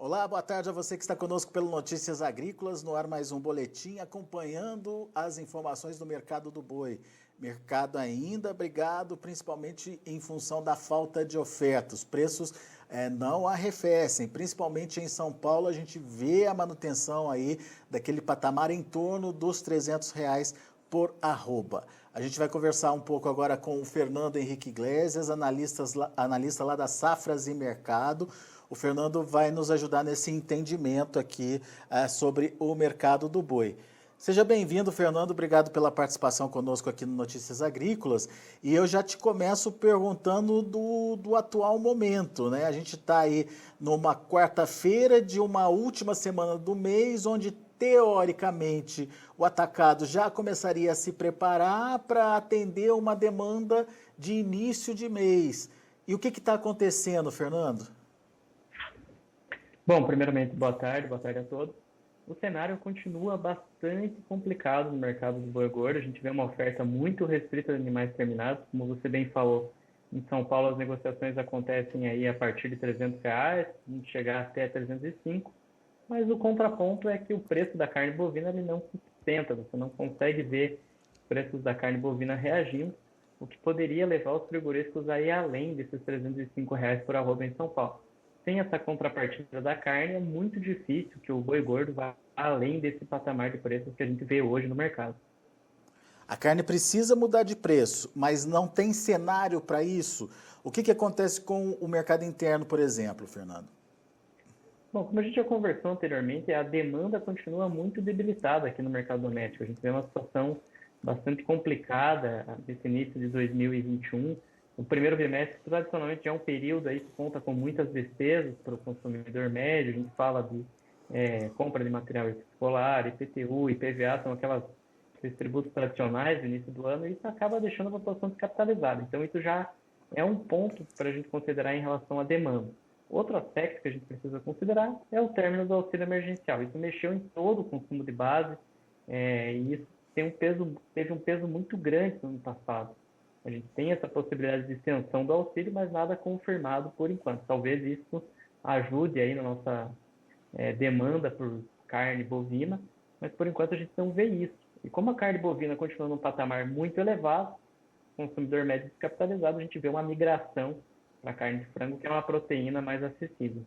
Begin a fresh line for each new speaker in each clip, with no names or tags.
Olá, boa tarde a você que está conosco pelo Notícias Agrícolas, no ar mais um boletim acompanhando as informações do mercado do boi. Mercado ainda brigado, principalmente em função da falta de oferta. Os preços não arrefecem, principalmente em São Paulo a gente vê a manutenção aí daquele patamar em torno dos R$ 300 por arroba. A gente vai conversar um pouco agora com o Fernando Henrique Iglesias, analista lá da Safras e Mercado. O Fernando vai nos ajudar nesse entendimento aqui sobre o mercado do boi. Seja bem-vindo, Fernando. Obrigado pela participação conosco aqui no Notícias Agrícolas. E eu já te começo perguntando do atual momento, né? A gente está aí numa quarta-feira de uma última semana do mês, onde teoricamente o atacado já começaria a se preparar para atender uma demanda de início de mês. E o que está acontecendo, Fernando?
Bom, primeiramente, boa tarde a todos. O cenário continua bastante complicado no mercado do boi gordo. A gente vê uma oferta muito restrita de animais terminados, como você bem falou. Em São Paulo, as negociações acontecem aí a partir de R$ 300, chegar até 305. Mas o contraponto é que o preço da carne bovina ele não sustenta. Você não consegue ver os preços da carne bovina reagindo, o que poderia levar os frigoríficos a ir além desses R$ 305 por arroba em São Paulo. Sem essa contrapartida da carne, é muito difícil que o boi gordo vá além desse patamar de preços que a gente vê hoje no mercado.
A carne precisa mudar de preço, mas não tem cenário para isso. O que acontece com o mercado interno, por exemplo, Fernando?
Bom, como a gente já conversou anteriormente, a demanda continua muito debilitada aqui no mercado doméstico. A gente vê uma situação bastante complicada nesse início de 2021. O primeiro bimestre, tradicionalmente, é um período aí que conta com muitas despesas para o consumidor médio. A gente fala de compra de material escolar, IPTU, IPVA, são aqueles tributos tradicionais do início do ano, e isso acaba deixando a população descapitalizada. Então, isso já é um ponto para a gente considerar em relação à demanda. Outro aspecto que a gente precisa considerar é o término do auxílio emergencial. Isso mexeu em todo o consumo de base e isso teve um peso muito grande no ano passado. A gente tem essa possibilidade de extensão do auxílio, mas nada confirmado por enquanto. Talvez isso ajude aí na nossa demanda por carne bovina, mas por enquanto a gente não vê isso. E como a carne bovina continua num patamar muito elevado, consumidor médio descapitalizado, a gente vê uma migração para a carne de frango, que é uma proteína mais acessível.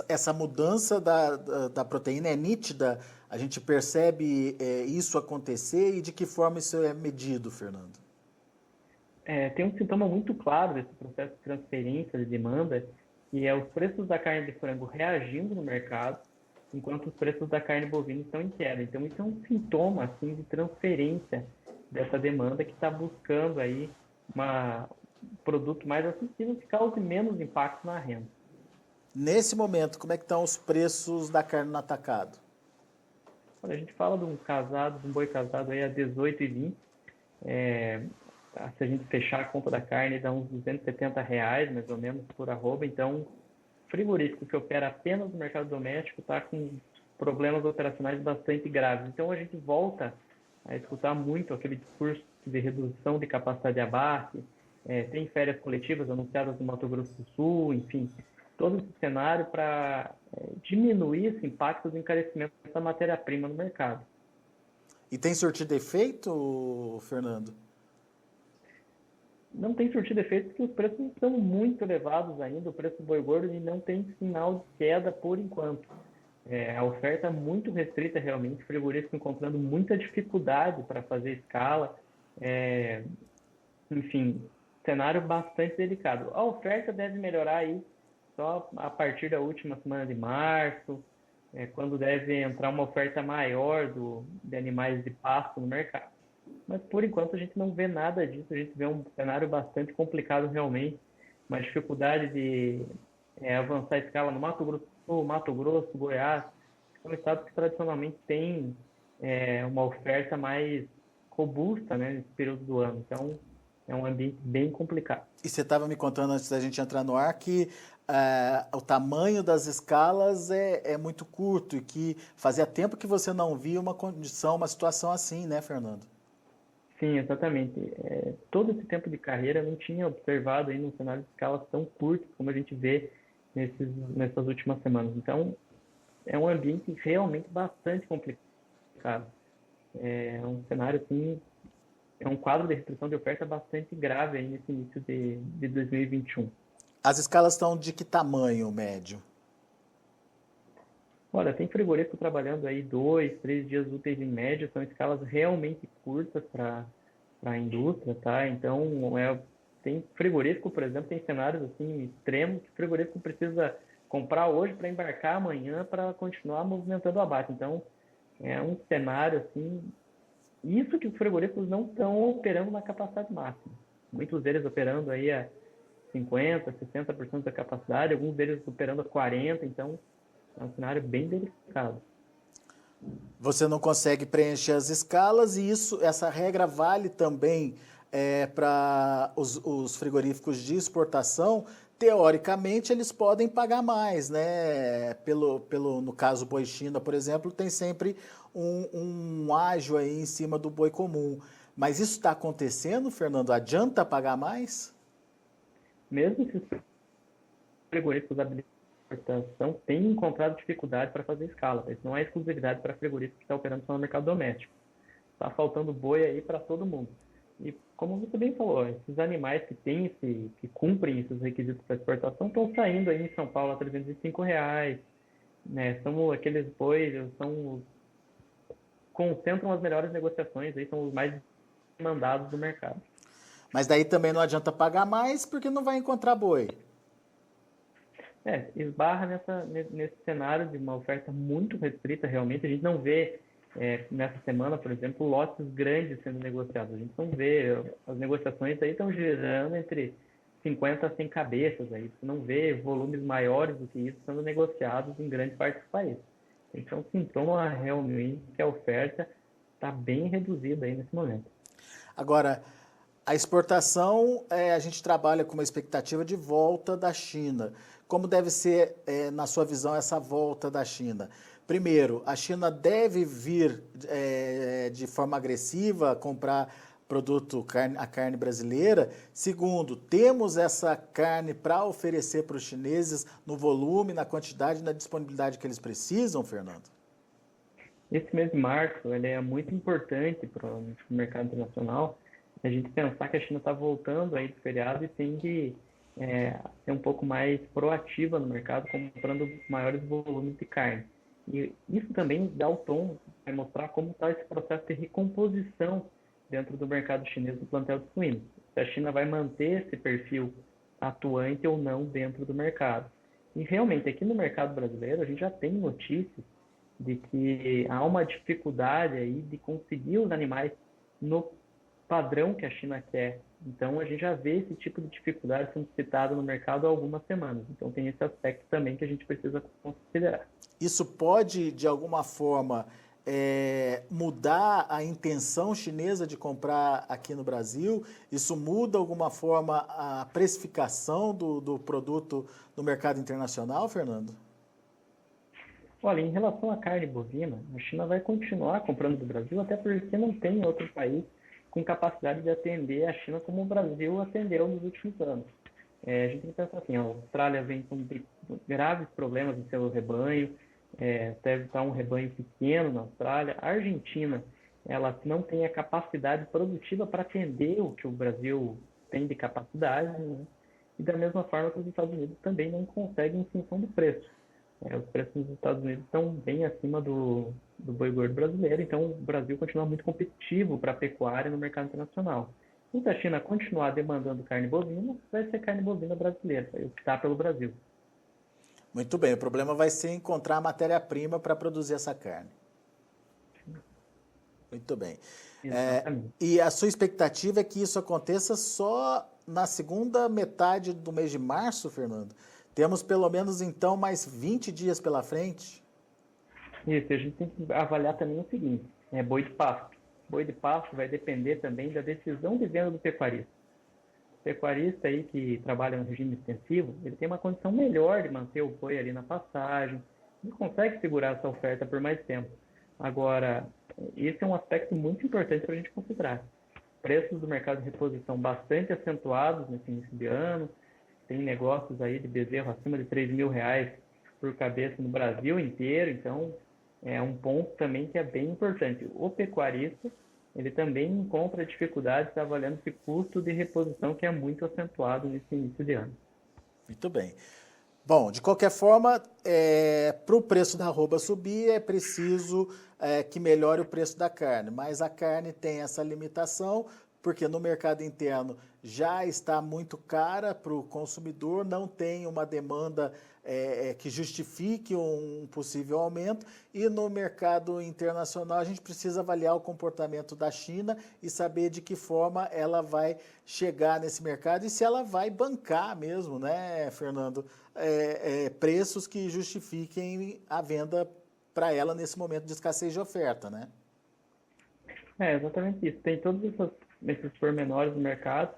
Essa mudança da proteína é nítida? A gente percebe isso acontecer e de que forma isso é medido, Fernando?
Tem um sintoma muito claro desse processo de transferência de demanda, que é os preços da carne de frango reagindo no mercado, enquanto os preços da carne bovina estão em queda. Então, isso é um sintoma assim, de transferência dessa demanda que está buscando aí um produto mais acessível que cause menos impacto na renda.
Nesse momento, como é que estão os preços da carne no atacado?
Quando a gente fala de um boi casado aí a 18,20, se a gente fechar a conta da carne, dá uns R$ 270 mais ou menos por arroba. Então, frigorífico que opera apenas no mercado doméstico está com problemas operacionais bastante graves. Então, a gente volta a escutar muito aquele discurso de redução de capacidade de abate, tem férias coletivas anunciadas no Mato Grosso do Sul, enfim, todo esse cenário para diminuir esse impacto do encarecimento da matéria-prima no mercado.
E tem surtido efeito, Fernando?
Não tem surtido efeito porque os preços estão muito elevados ainda, o preço do boi gordo não tem sinal de queda por enquanto. A oferta é muito restrita realmente, frigorífico encontrando muita dificuldade para fazer escala, enfim, cenário bastante delicado. A oferta deve melhorar aí só a partir da última semana de março, quando deve entrar uma oferta maior de animais de pasto no mercado. Mas por enquanto a gente não vê nada disso, a gente vê um cenário bastante complicado realmente, uma dificuldade de avançar a escala no Mato Grosso do Sul, Mato Grosso, Goiás, que são estados que tradicionalmente têm uma oferta mais robusta, né, nesse período do ano. Então é um ambiente bem complicado.
E você estava me contando antes da gente entrar no ar que o tamanho das escalas é muito curto e que fazia tempo que você não via uma condição, uma situação assim, né, Fernando?
Sim, exatamente. Todo esse tempo de carreira eu não tinha observado aí num cenário de escalas tão curto como a gente vê nessas últimas semanas. Então, é um ambiente realmente bastante complicado. É um cenário, assim, é um quadro de restrição de oferta bastante grave aí nesse início de 2021.
As escalas estão de que tamanho médio?
Olha, tem frigorífico trabalhando aí 2, 3 dias úteis em média, são escalas realmente curtas para a indústria, tá? Então, tem frigorífico, por exemplo, tem cenários assim extremos que o frigorífico precisa comprar hoje para embarcar amanhã para continuar movimentando o abate. Então, é um cenário assim, isso que os frigoríficos não estão operando na capacidade máxima. Muitos deles operando aí a 50%, 60% da capacidade, alguns deles operando a 40%, então é um cenário bem delicado.
Você não consegue preencher as escalas e essa regra vale também para os frigoríficos de exportação. Teoricamente, eles podem pagar mais, né? No caso, o boi China, por exemplo, tem sempre um ágio aí em cima do boi comum. Mas isso está acontecendo, Fernando? Adianta pagar mais?
Mesmo esses frigoríficos habilitados à exportação têm encontrado dificuldade para fazer escala. Isso não é exclusividade para frigorífico que está operando só no mercado doméstico. Está faltando boi aí para todo mundo. E como você bem falou, esses animais que cumprem esses requisitos para exportação estão saindo aí em São Paulo a R$ 305, né? São aqueles bois, concentram as melhores negociações, aí são os mais demandados do mercado.
Mas daí também não adianta pagar mais porque não vai encontrar boi.
Esbarra nesse cenário de uma oferta muito restrita realmente. A gente não vê nessa semana, por exemplo, lotes grandes sendo negociados. A gente não vê, as negociações aí estão girando entre 50 a 100 cabeças. Aí você não vê volumes maiores do que isso sendo negociados em grande parte do país. Então, sintoma realmente que a oferta está bem reduzida aí nesse momento.
Agora, a exportação, a gente trabalha com uma expectativa de volta da China. Como deve ser, na sua visão, essa volta da China? Primeiro, a China deve vir de forma agressiva comprar a carne brasileira. Segundo, temos essa carne para oferecer para os chineses no volume, na quantidade e na disponibilidade que eles precisam, Fernando?
Esse mês de março ele é muito importante para o mercado internacional. A gente pensar que a China está voltando aí do feriado e tem que ser um pouco mais proativa no mercado, comprando maiores volumes de carne. E isso também dá o tom, vai mostrar como está esse processo de recomposição dentro do mercado chinês do plantel de suínos. Se a China vai manter esse perfil atuante ou não dentro do mercado. E realmente, aqui no mercado brasileiro, a gente já tem notícias de que há uma dificuldade aí de conseguir os animais no padrão que a China quer. Então, a gente já vê esse tipo de dificuldade sendo citado no mercado há algumas semanas. Então, tem esse aspecto também que a gente precisa considerar.
Isso pode, de alguma forma, mudar a intenção chinesa de comprar aqui no Brasil? Isso muda, de alguma forma, a precificação do produto no mercado internacional, Fernando?
Olha, em relação à carne bovina, a China vai continuar comprando do Brasil, até porque não tem outro país com capacidade de atender a China como o Brasil atendeu nos últimos anos. A gente tem que pensar assim, a Austrália vem com graves problemas no seu rebanho, deve estar um rebanho pequeno na Austrália. A Argentina, ela não tem a capacidade produtiva para atender o que o Brasil tem de capacidade, né? E da mesma forma que os Estados Unidos também não conseguem em função do preço. Os preços nos Estados Unidos estão bem acima do boi gordo brasileiro, então o Brasil continua muito competitivo para a pecuária no mercado internacional. E se a China continuar demandando carne bovina, vai ser carne bovina brasileira, vai optar pelo Brasil.
Muito bem, o problema vai ser encontrar a matéria-prima para produzir essa carne. Muito bem. E a sua expectativa é que isso aconteça só na segunda metade do mês de março, Fernando? Temos pelo menos, então, mais 20 dias pela frente?
Isso, a gente tem que avaliar também o seguinte, boi de pasto. Boi de pasto vai depender também da decisão de venda do pecuarista. O pecuarista aí que trabalha no regime extensivo, ele tem uma condição melhor de manter o boi ali na pastagem, ele consegue segurar essa oferta por mais tempo. Agora, esse é um aspecto muito importante para a gente considerar. Preços do mercado de reposição bastante acentuados nesse início de ano, tem negócios aí de bezerro acima de R$ 3.000 por cabeça no Brasil inteiro, então é um ponto também que é bem importante. O pecuarista, ele também encontra dificuldades trabalhando esse custo de reposição que é muito acentuado nesse início de ano.
Muito bem. Bom, de qualquer forma, para o preço da arroba subir, é preciso que melhore o preço da carne. Mas a carne tem essa limitação, porque no mercado interno já está muito cara para o consumidor, não tem uma demanda que justifique um possível aumento, e no mercado internacional a gente precisa avaliar o comportamento da China e saber de que forma ela vai chegar nesse mercado e se ela vai bancar mesmo, né, Fernando, preços que justifiquem a venda para ela nesse momento de escassez de oferta, né?
É exatamente isso. Tem todos esses pormenores do mercado.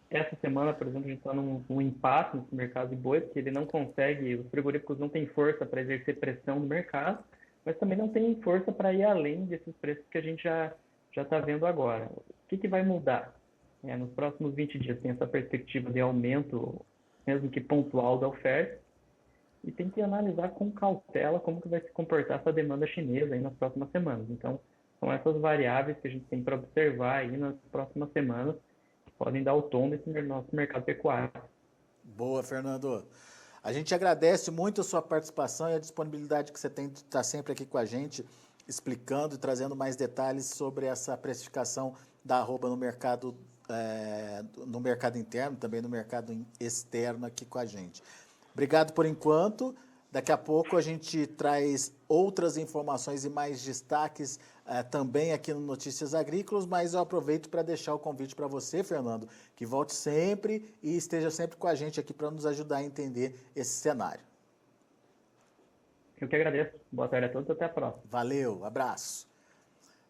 Essa semana, por exemplo, a gente está num impasse nesse mercado de boi, porque ele não consegue, os frigoríficos não têm força para exercer pressão no mercado, mas também não tem força para ir além desses preços que a gente já está vendo agora. O que vai mudar? Nos próximos 20 dias tem essa perspectiva de aumento, mesmo que pontual, da oferta, e tem que analisar com cautela como que vai se comportar essa demanda chinesa aí nas próximas semanas. Então, são essas variáveis que a gente tem para observar aí nas próximas semanas, que podem dar o tom desse nosso mercado pecuário.
Boa, Fernando. A gente agradece muito a sua participação e a disponibilidade que você tem de estar sempre aqui com a gente, explicando e trazendo mais detalhes sobre essa precificação da arroba no mercado interno, também no mercado externo aqui com a gente. Obrigado por enquanto. Daqui a pouco a gente traz outras informações e mais destaques também aqui no Notícias Agrícolas, mas eu aproveito para deixar o convite para você, Fernando, que volte sempre e esteja sempre com a gente aqui para nos ajudar a entender esse cenário.
Eu que agradeço. Boa tarde a todos, até a próxima.
Valeu, abraço.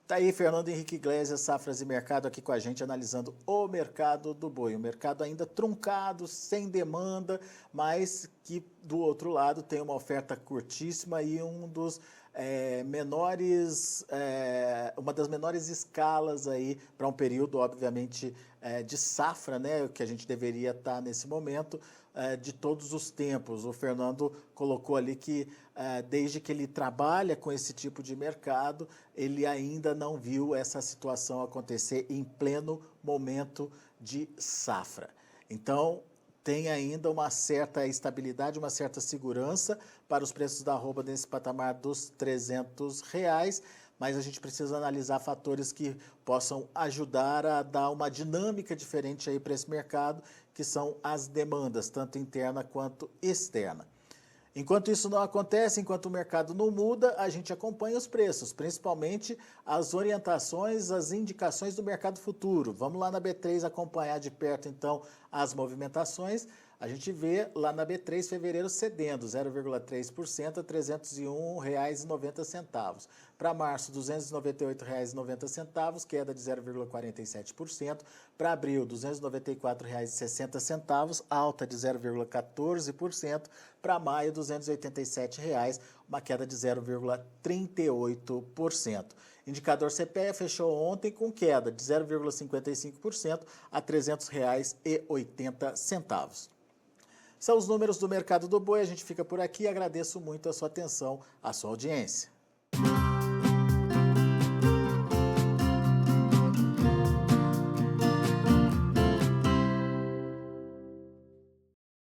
Tá aí Fernando Henrique Iglesias, Safras e Mercado, aqui com a gente, analisando o mercado do boi. Um mercado ainda truncado, sem demanda, mas que do outro lado tem uma oferta curtíssima e uma das menores escalas aí para um período, obviamente, de safra, né, que a gente deveria estar nesse momento, de todos os tempos. O Fernando colocou ali que desde que ele trabalha com esse tipo de mercado, ele ainda não viu essa situação acontecer em pleno momento de safra. Então, tem ainda uma certa estabilidade, uma certa segurança para os preços da arroba nesse patamar dos R$ 300, mas a gente precisa analisar fatores que possam ajudar a dar uma dinâmica diferente aí para esse mercado, que são as demandas, tanto interna quanto externa. Enquanto isso não acontece, enquanto o mercado não muda, a gente acompanha os preços, principalmente as orientações, as indicações do mercado futuro. Vamos lá na B3 acompanhar de perto, então, as movimentações. A gente vê lá na B3 fevereiro cedendo 0,3% a R$ 301,90. Para março, R$ 298,90, queda de 0,47%. Para abril, R$ 294,60, alta de 0,14%. Para maio, R$ 287, uma queda de 0,38%. Indicador CPEA fechou ontem com queda de 0,55% a R$ 300,80. São os números do mercado do boi. A gente fica por aqui. Agradeço muito a sua atenção, a sua audiência.